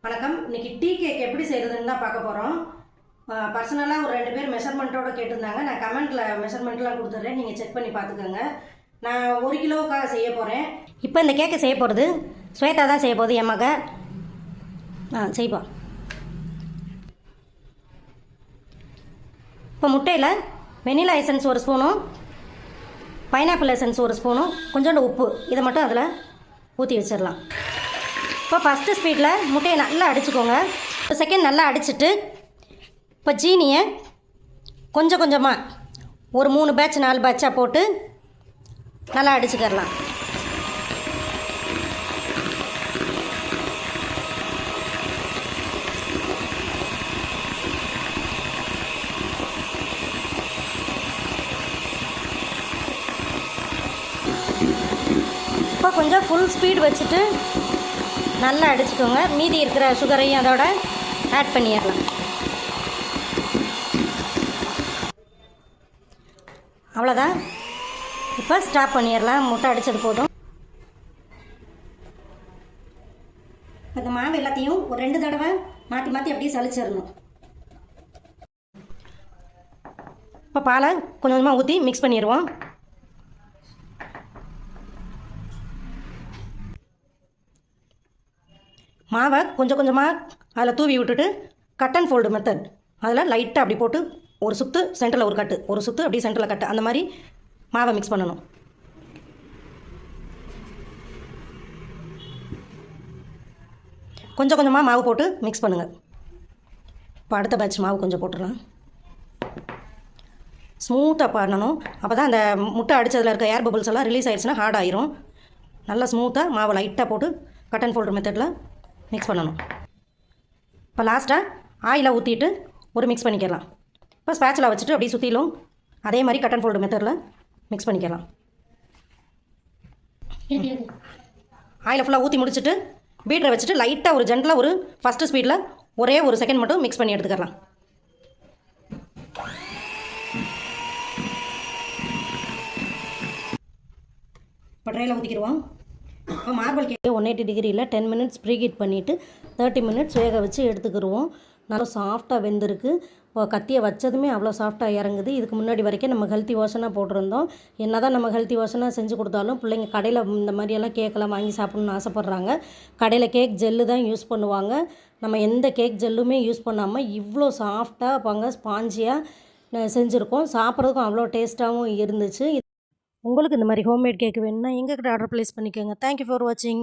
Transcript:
வணக்கம். இன்னைக்கு tea cake எப்படி செய்கிறதுன்னு தான் பார்க்க போகிறோம். பர்சனலாக ஒரு 2 பேர் மெஷர்மெண்ட்டோடு கேட்டிருந்தாங்க. நான் கமெண்ட்டில் மெஷர்மெண்ட்லாம் கொடுத்துட்றேன், நீங்கள் செக் பண்ணி பார்த்துக்கோங்க. நான் 1 கிலோவுக்காக செய்ய போகிறேன். இப்போ இந்த கேக்கை செய்ய போகிறது ஸ்வேதா தான் செய்ய போகுது, என் மக. செய்ப்பா. இப்போ முட்டையில் வெனிலா எசன்ஸ் 1 ஸ்பூனும், பைனாப்பிள் எசன்ஸ் 1 ஸ்பூனும், கொஞ்சோண்டு உப்பு, இதை மட்டும் அதில் ஊற்றி வச்சிடலாம். இப்போ ஃபஸ்ட்டு ஸ்பீடில் முட்டையை நல்லா அடிச்சுக்கோங்க. செகண்ட் நல்லா அடிச்சுட்டு இப்போ ஜீனியை கொஞ்சம் கொஞ்சமாக ஒரு 3 பேட்ச் 4 பேட்சாக போட்டு நல்லா அடிச்சுக்கிறலாம். இப்போ கொஞ்சம் ஃபுல் ஸ்பீட் வச்சுட்டு நல்லா அடிச்சுக்கோங்க. மீதி இருக்கிற சுகரையும் அதோட ஆட் பண்ணிடலாம். அவ்வளோதான். இப்போ ஸ்டாப் பண்ணிடலாம். முட்டை அடித்தது போதும். இந்த மாவு எல்லாத்தையும் ஒரு 2 தடவை மாற்றி மாற்றி அப்படியே சலிச்சிடணும். இப்போ பாலை கொஞ்சம் கொஞ்சமாக ஊற்றி மிக்ஸ் பண்ணிடுவோம். மாவை கொஞ்சம் கொஞ்சமாக அதில் தூவி விட்டுட்டு கட் அண்ட் ஃபோல்டு மெத்தட், அதில் லைட்டாக அப்படி போட்டு ஒரு சுற்று சென்டரில் ஒரு கட்டு, ஒரு சுற்று அப்படியே சென்டரில் கட்டு, அந்த மாதிரி மாவை மிக்ஸ் பண்ணணும். கொஞ்சம் கொஞ்சமாக மாவு போட்டு மிக்ஸ் பண்ணுங்கள். இப்போ அடுத்த பேட்ச் மாவு கொஞ்சம் போட்டுடலாம். ஸ்மூத்தாக பண்ணணும். அப்போ தான் அந்த முட்டை அடித்ததில் இருக்க ஏர் பபிள்ஸ் எல்லாம் ரிலீஸ் ஆகிடுச்சுன்னா ஹார்ட் ஆயிரும். நல்லா ஸ்மூத்தாக மாவை லைட்டாக போட்டு கட் அண்ட் ஃபோல்டு மெத்தடில் மிக்ஸ் பண்ணணும். இப்போ லாஸ்ட்டாக ஆயிலை ஊற்றிட்டு ஒரு மிக்ஸ் பண்ணிக்கலாம். இப்போ ஸ்பேட்சில் வச்சுட்டு அப்படியே சுற்றிலும் அதே மாதிரி கட் அண்ட் ஃபோல்டு மெத்தடில் மிக்ஸ் பண்ணிக்கலாம். ஆயிலை ஃபுல்லாக ஊற்றி முடிச்சுட்டு பீட்டரை வச்சுட்டு லைட்டாக ஒரு ஜென்டலாக ஒரு ஃபஸ்ட்டு ஸ்பீடில் ஒரே ஒரு செகண்ட் மட்டும் மிக்ஸ் பண்ணி எடுத்துக்கலாம். இப்போ ட்ரையில் ஊற்றிக்கிடுவோம். இப்போ மார்பிள் கேக்கு 180 டிகிரியில் 10 மினிட்ஸ் ப்ரீஹீட் பண்ணிவிட்டு 30 மினிட்ஸ் வேக வச்சு எடுத்துக்கிடுவோம். நல்லா சாஃப்டாக வெந்திருக்கு. இப்போ கத்தியை வச்சதுமே அவ்வளோ சாஃப்டாக இறங்குது. இதுக்கு முன்னாடி வரைக்கும் நம்ம ஹெல்த்தி வாஷனாக போட்டிருந்தோம். என்ன தான் நம்ம ஹெல்த்தி வாஷனாக செஞ்சு கொடுத்தாலும் பிள்ளைங்க கடையில் இந்த மாதிரியெல்லாம் கேக்கெல்லாம் வாங்கி சாப்பிட்ணுன்னு ஆசைப்பட்றாங்க. கடையில் கேக் ஜெல்லு தான் யூஸ் பண்ணுவாங்க. நம்ம எந்த கேக் ஜெல்லுமே யூஸ் பண்ணாமல் இவ்வளோ சாஃப்டாக பாங்க ஸ்பாஞ்சியாக செஞ்சுருக்கோம். சாப்பிட்றதுக்கும் அவ்வளோ டேஸ்ட்டாகவும் இருந்துச்சு. உங்களுக்கு இந்த மாதிரி ஹோம்மேட் கேக் வேணும்னா எங்ககிட்ட ஆர்டர் ப்ளேஸ் பண்ணிக்கோங்க. தேங்க்யூ ஃபார் வாட்சிங்.